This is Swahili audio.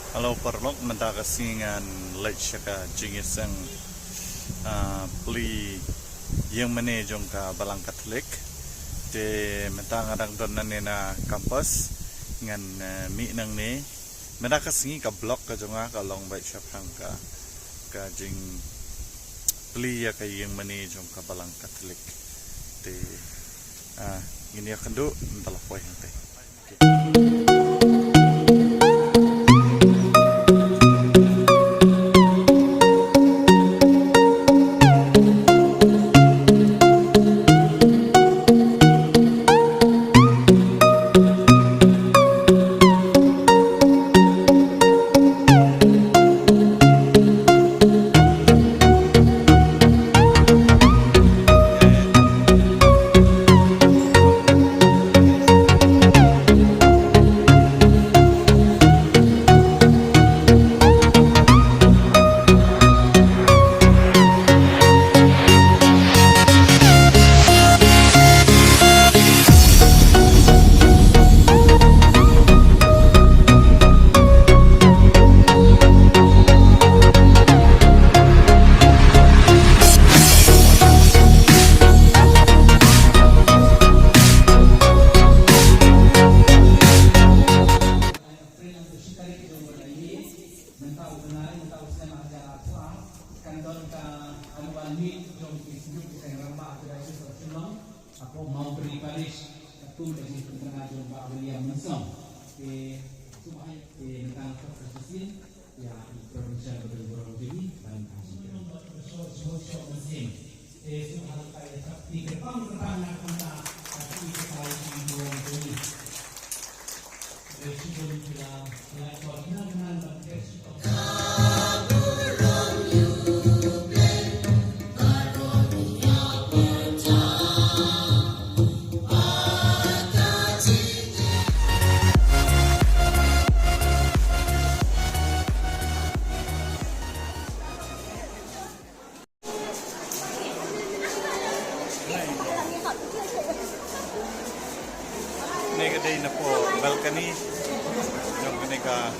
Kalau perlu mendakasingan lecaka jenis yang beli Iing-Mane jong ka balang Katolik te mentang arang donan na kampus ngan mi nang ne mendakasingi ka blok ka jonga ka long bai syapang ka jing beli ya ka Iing-Mane jong ka balang Katolik te ini akan do entahlah poin teh. Ako mau beri Parish aku dari Pynkyntang Arabian Sea sumahay tentang persis ya provincial betul ini paling kasih so mesin sumahay kaya tapi kepang terangkan kita tapi kita ini ini sebelum kita melakukan dengan berkes Ini kedai na po balcony yung kini ka